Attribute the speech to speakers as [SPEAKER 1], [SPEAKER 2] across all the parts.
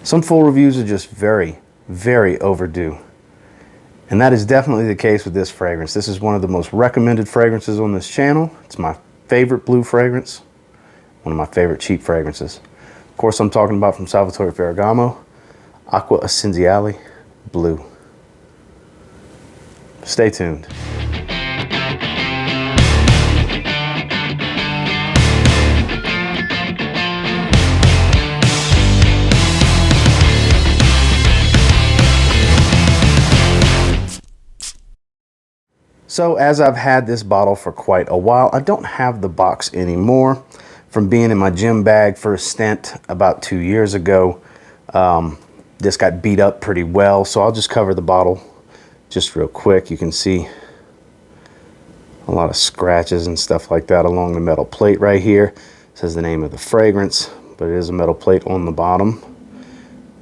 [SPEAKER 1] Some full reviews are just very, very overdue. And that is definitely the case with this fragrance. This is one of the most recommended fragrances on this channel. It's my favorite blue fragrance, one of my favorite cheap fragrances. Of course, I'm talking about from Salvatore Ferragamo, Acqua Essenziale Blu. Stay tuned. So as I've had this bottle for quite a while, I don't have the box anymore from being in my gym bag for a stint about 2 years ago. This got beat up pretty well, so I'll just cover the bottle just real quick. You can see a lot of scratches and stuff like that along the metal plate right here. It says the name of the fragrance, but it is a metal plate on the bottom.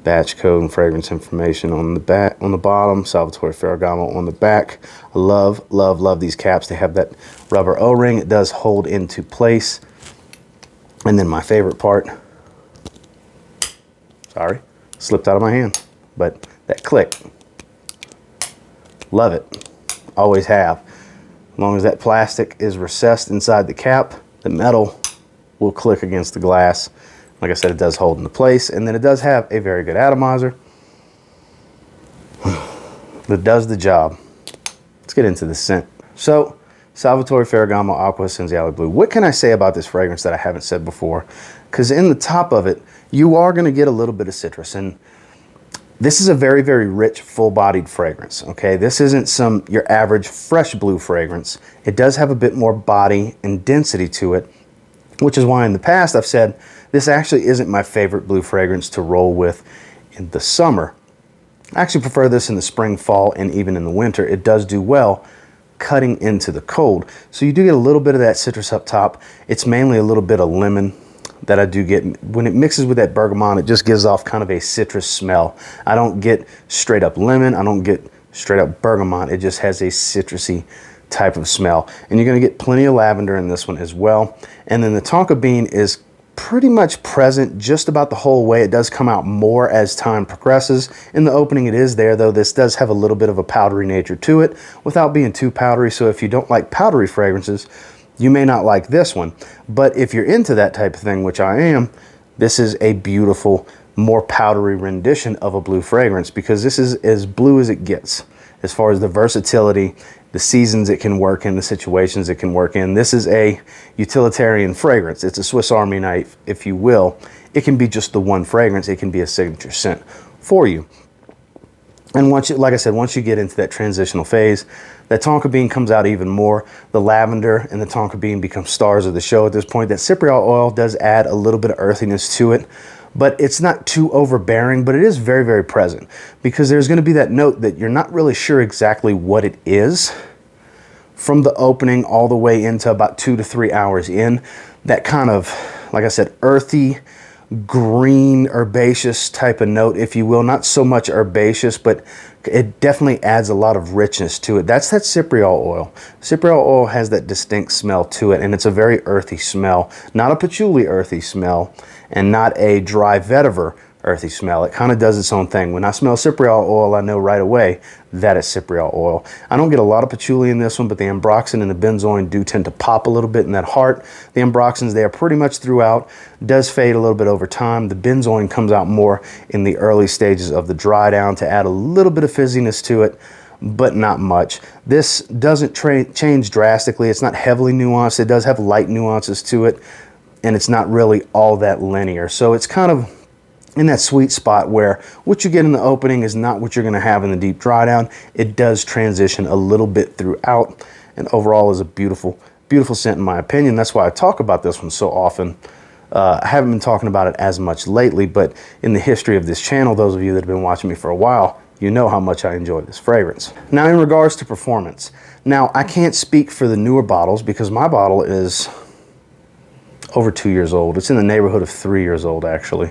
[SPEAKER 1] Batch code and fragrance information on the back, on the bottom. Salvatore Ferragamo on the back. I love, love, love these caps. They have that rubber O-ring. It does hold into place. And then my favorite part, sorry, slipped out of my hand, but that click, love it, always have. As long as that plastic is recessed inside the cap, the metal will click against the glass. Like I said, it does hold into place, and then it does have a very good atomizer that does the job. Let's get into the scent. So, Salvatore Ferragamo Acqua Essenziale Blu. What can I say about this fragrance that I haven't said before? Because in the top of it, you are going to get a little bit of citrus, and this is a very, very rich, full-bodied fragrance, okay? This isn't your average fresh blue fragrance. It does have a bit more body and density to it, which is why in the past I've said this actually isn't my favorite blue fragrance to roll with in the summer. I actually prefer this in the spring, fall, and even in the winter. It does do well cutting into the cold. So you do get a little bit of that citrus up top. It's mainly a little bit of lemon that I do get. When it mixes with that bergamot, it just gives off kind of a citrus smell. I don't get straight up lemon. I don't get straight up bergamot. It just has a citrusy type of smell. And you're going to get plenty of lavender in this one as well. And then the tonka bean is pretty much present just about the whole way. It does come out more as time progresses. In the opening it is there, though this does have a little bit of a powdery nature to it without being too powdery. So if you don't like powdery fragrances, you may not like this one. But if you're into that type of thing, which I am, this is a beautiful, more powdery rendition of a blue fragrance, because this is as blue as it gets as far as the versatility, the seasons it can work in, the situations it can work in. This is a utilitarian fragrance. It's a Swiss Army knife, if you will. It can be just the one fragrance. It can be a signature scent for you. And once you, like I said, once you get into that transitional phase, that tonka bean comes out even more. The lavender and the tonka bean become stars of the show at this point. That cypriol oil does add a little bit of earthiness to it, but it's not too overbearing, but it is very, very present, because there's going to be that note that you're not really sure exactly what it is from the opening all the way into about 2 to 3 hours in. That kind of, like I said, earthy, green, herbaceous type of note, if you will. Not so much herbaceous, but it definitely adds a lot of richness to it. That's that cypriol oil. Cypriol oil has that distinct smell to it, and it's a very earthy smell. Not a patchouli earthy smell, and not a dry vetiver earthy smell. It kind of does its own thing. When I smell cypriol oil, I know right away that is cypriol oil. I don't get a lot of patchouli in this one, but the ambroxan and the benzoin do tend to pop a little bit in that heart. The ambroxans, they are pretty much throughout. Does fade a little bit over time. The benzoin comes out more in the early stages of the dry down to add a little bit of fizziness to it, but not much. This doesn't change drastically. It's not heavily nuanced. It does have light nuances to it, and it's not really all that linear. So it's kind of in that sweet spot where what you get in the opening is not what you're going to have in the deep dry down. It does transition a little bit throughout, and overall is a beautiful, beautiful scent in my opinion. That's why I talk about this one so often. I haven't been talking about it as much lately, but in the history of this channel, those of you that have been watching me for a while, you know how much I enjoy this fragrance. Now, in regards to performance, now I can't speak for the newer bottles because my bottle is over 2 years old. It's in the neighborhood of 3 years old, actually.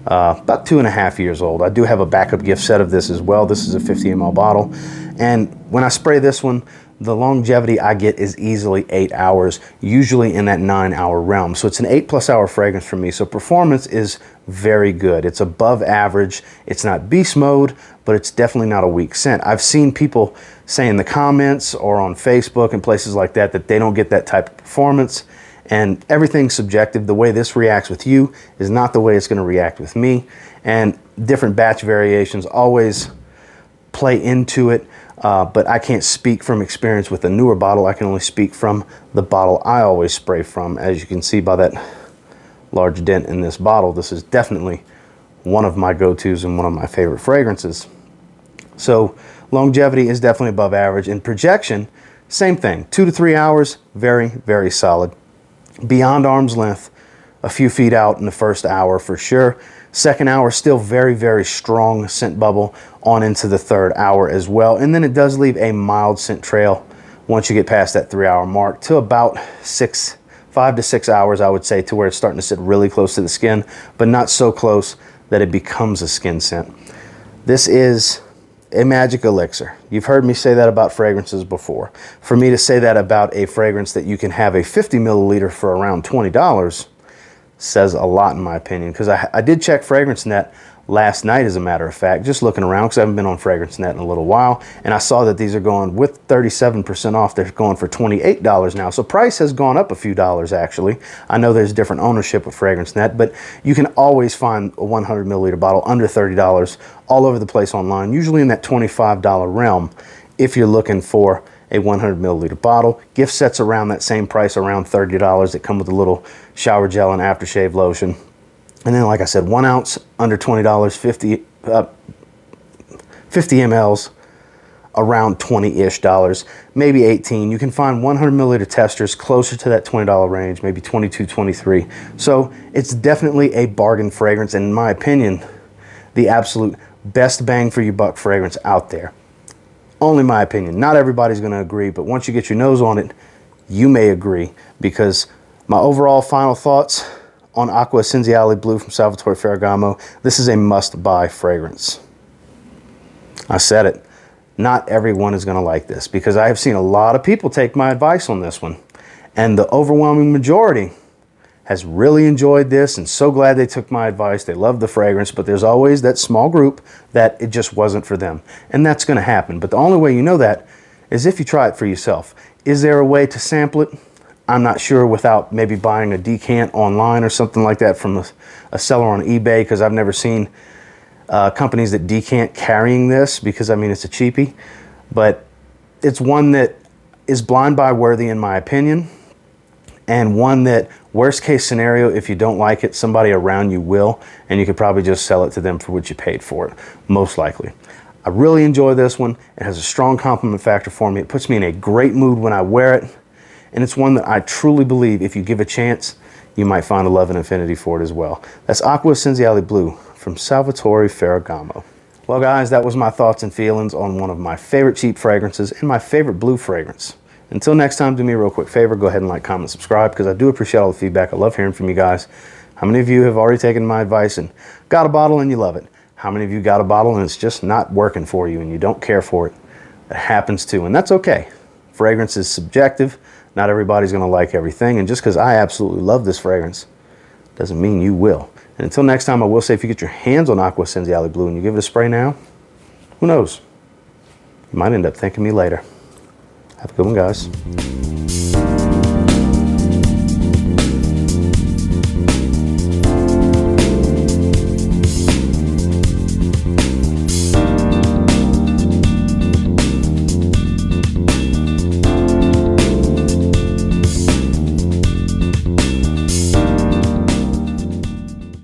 [SPEAKER 1] About 2.5 years old. I do have a backup gift set of this as well. This is a 50 ml bottle, and when I spray this one, the longevity I get is easily 8 hours, usually in that 9-hour realm. So it's an 8+ hour fragrance for me. So performance is very good. It's above average. It's not beast mode, but it's definitely not a weak scent. I've seen people say in the comments or on Facebook and places like that that they don't get that type of performance, and everything's subjective. The way this reacts with you is not the way it's going to react with me, and different batch variations always play into it. But I can't speak from experience with a newer bottle. I can only speak from the bottle I always spray from. As you can see by that large dent in this bottle, this is definitely one of my go-tos and one of my favorite fragrances. So longevity is definitely above average. In projection, same thing, 2 to 3 hours, very, very solid. Beyond arm's length, a few feet out in the first hour for sure. Second hour, still very, very strong scent bubble on into the third hour as well. And then it does leave a mild scent trail once you get past that 3-hour mark to about 5 to 6 hours, I would say, to where it's starting to sit really close to the skin, but not so close that it becomes a skin scent. This is a magic elixir. You've heard me say that about fragrances before. For me to say that about a fragrance that you can have a 50 milliliter for around $20 says a lot in my opinion, because I did check FragranceNet last night, as a matter of fact, just looking around because I haven't been on FragranceNet in a little while, and I saw that these are going with 37% off. They're going for $28 now, so price has gone up a few dollars actually. I know there's different ownership of FragranceNet, but you can always find a 100 milliliter bottle under $30 all over the place online, usually in that $25 realm if you're looking for a 100 milliliter bottle. Gift sets around that same price, around $30, that come with a little shower gel and aftershave lotion. And then, like I said, 1 ounce under $20, 50 mLs around $20-ish, maybe 18. You can find 100 milliliter testers closer to that $20 range, maybe 22, 23. So it's definitely a bargain fragrance, and in my opinion, the absolute best bang for your buck fragrance out there. Only my opinion. Not everybody's going to agree, but once you get your nose on it, you may agree, because my overall final thoughts on Acqua Essenziale Blu from Salvatore Ferragamo, this is a must-buy fragrance. I said it. Not everyone is going to like this, because I have seen a lot of people take my advice on this one, and the overwhelming majority has really enjoyed this and so glad they took my advice. They love the fragrance, but there's always that small group that it just wasn't for them, and that's going to happen. But the only way you know that is if you try it for yourself. Is there a way to sample it? I'm not sure, without maybe buying a decant online or something like that from a seller on eBay, because I've never seen companies that decant carrying this, because I mean, it's a cheapie. But it's one that is blind buy worthy in my opinion, and one that, worst case scenario, if you don't like it, somebody around you will, and you could probably just sell it to them for what you paid for it, most likely. I really enjoy this one. It has a strong compliment factor for me. It puts me in a great mood when I wear it. And it's one that I truly believe, if you give a chance, you might find a love and affinity for it as well. That's Acqua Essenziale Blu from Salvatore Ferragamo. Well guys, that was my thoughts and feelings on one of my favorite cheap fragrances and my favorite blue fragrance. Until next time, do me a real quick favor, go ahead and like, comment, subscribe, because I do appreciate all the feedback. I love hearing from you guys. How many of you have already taken my advice and got a bottle and you love it? How many of you got a bottle and it's just not working for you and you don't care for it? That happens too, and that's okay. Fragrance is subjective. Not everybody's going to like everything, and just because I absolutely love this fragrance doesn't mean you will. And until next time, I will say, if you get your hands on Acqua Essenziale Blu and you give it a spray now, who knows? You might end up thanking me later. Have a good one, guys.